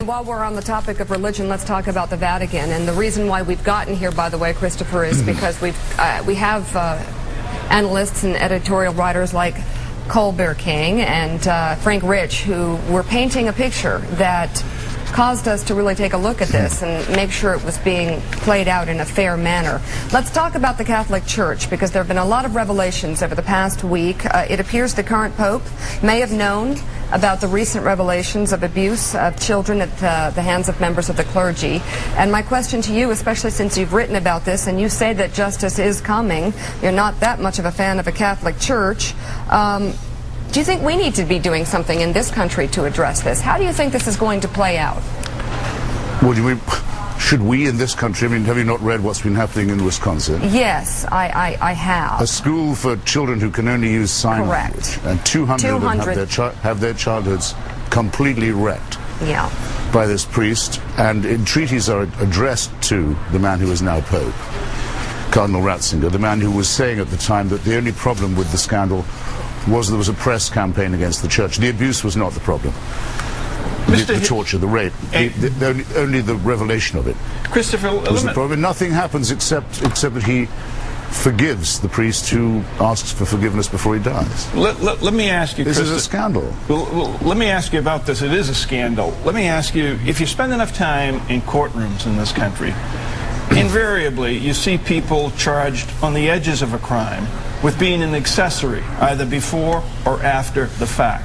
While we're on the topic of religion, let's talk about the Vatican. And the reason why we've gotten here, by the way, Christopher, is because we have analysts and editorial writers like Colbert King and Frank Rich, who were painting a picture that caused us to really take a look at this and make sure it was being played out in a fair manner. Let's talk about the Catholic Church, because there have been a lot of revelations over the past week. It appears the current Pope may have known about the recent revelations of abuse of children at the hands of members of the clergy. And my question to you, especially since you've written about this and you say that justice is coming, you're not that much of a fan of the Catholic Church, do you think we need to be doing something in this country to address this? How do you think this is going to play out? Well, should we in this country, I mean, have you not read what's been happening in Wisconsin? Yes, I have. A school for children who can only use sign Correct. language. And 200 of them have their childhoods completely wrecked by this priest. And entreaties are addressed to the man who is now Pope, Cardinal Ratzinger, the man who was saying at the time that the only problem with the scandal was there was a press campaign against the church. The abuse was not the problem. The torture, the rape, only the revelation of it. Christopher, was the problem. Nothing happens except that he forgives the priest who asks for forgiveness before he dies. Let me ask you, this is a scandal. Well, let me ask you about this. It is a scandal. Let me ask you, if you spend enough time in courtrooms in this country, invariably you see people charged on the edges of a crime with being an accessory, either before or after the fact.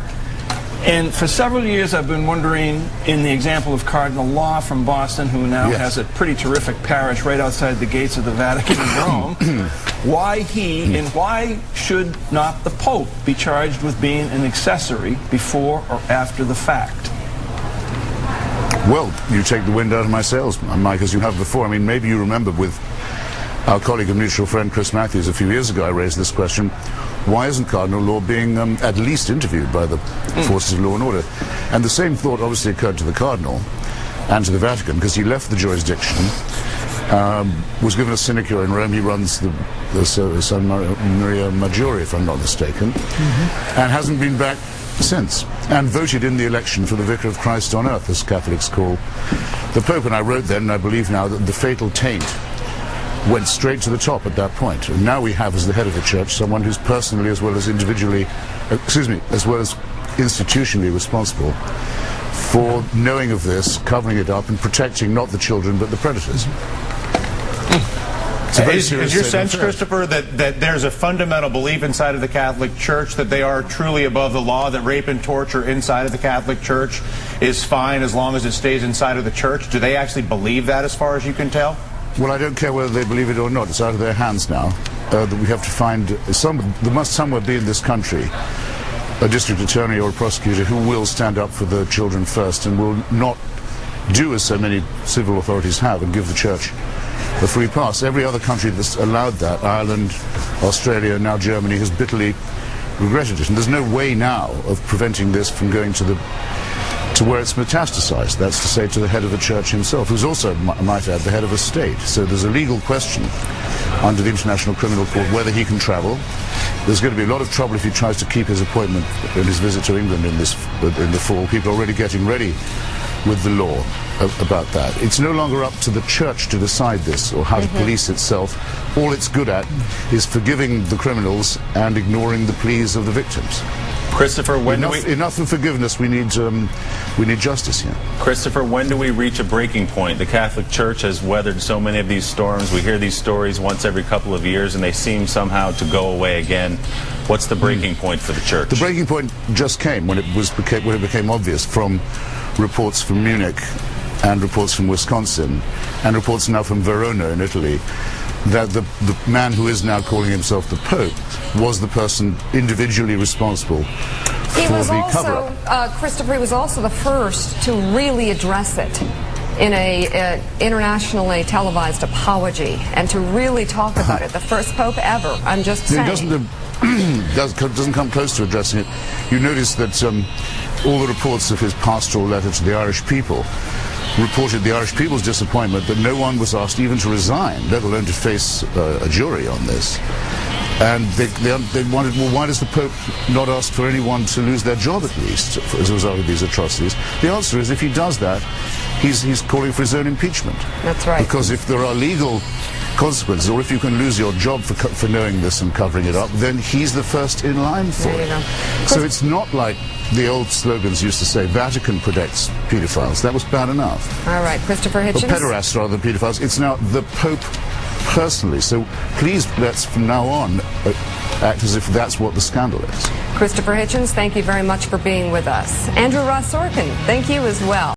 And for several years I've been wondering, in the example of Cardinal Law from Boston, who now has a pretty terrific parish right outside the gates of the Vatican in Rome, why he and why should not the Pope be charged with being an accessory before or after the fact? Well, you take the wind out of my sails, Mike, as you have before. I mean, maybe you remember with our colleague and mutual friend Chris Matthews a few years ago, I raised this question: why isn't Cardinal Law being at least interviewed by the forces of law and order? And the same thought obviously occurred to the Cardinal and to the Vatican, because he left the jurisdiction, was given a sinecure in Rome. He runs the San Maria Maggiore, if I'm not mistaken, and hasn't been back since, and voted in the election for the Vicar of Christ on Earth, as Catholics call the Pope. And I wrote then, and I believe now, that the fatal taint went straight to the top at that point. And now we have, as the head of the church, someone who's personally as well as individually, as well as institutionally responsible for knowing of this, covering it up, and protecting not the children but the predators. Is your sense, Christopher, that there's a fundamental belief inside of the Catholic Church that they are truly above the law, that rape and torture inside of the Catholic Church is fine as long as it stays inside of the church? Do they actually believe that, as far as you can tell? Well, I don't care whether they believe it or not. It's out of their hands now. That we have to find there must somewhere be in this country a district attorney or a prosecutor who will stand up for the children first and will not do as so many civil authorities have and give the church a free pass. Every other country that's allowed that, Ireland, Australia, now Germany, has bitterly regretted it. And there's no way now of preventing this from going to where it's metastasized. That's to say, to the head of the church himself, who's also, might add, the head of a state. So there's a legal question under the International Criminal Court whether he can travel. There's going to be a lot of trouble if he tries to keep his appointment and his visit to England in the fall. People are already getting ready with the law about that. It's no longer up to the church to decide this or how to police itself. All it's good at is forgiving the criminals and ignoring the pleas of the victims. Christopher, enough of forgiveness. We need justice here. Christopher, when do we reach a breaking point? The Catholic Church has weathered so many of these storms. We hear these stories once every couple of years, and they seem somehow to go away again. What's the breaking point for the Church? The breaking point just came when it became obvious from reports from Munich and reports from Wisconsin and reports now from Verona in Italy that the man who is now calling himself the Pope was the person individually responsible for the cover-up. Christopher, he was also the first to really address it in a internationally televised apology and to really talk about it. The first Pope ever, I'm just saying. He doesn't come close to addressing it. You notice that all the reports of his pastoral letter to the Irish people reported the Irish people's disappointment that no one was asked even to resign, let alone to face a jury on this. And they wanted, well, why does the Pope not ask for anyone to lose their job at least as a result of these atrocities? The answer is if he does that, he's calling for his own impeachment. That's right. Because if there are legal consequences, or if you can lose your job for knowing this and covering it up, then he's the first in line for There you it. go. So it's not like the old slogans used to say, Vatican protects pedophiles. That was bad enough. All right, Christopher Or Hitchens. pederasts rather than pedophiles. It's now the Pope personally. So please, let's from now on act as if that's what the scandal is. Christopher Hitchens, thank you very much for being with us. Andrew Ross Sorkin, thank you as well.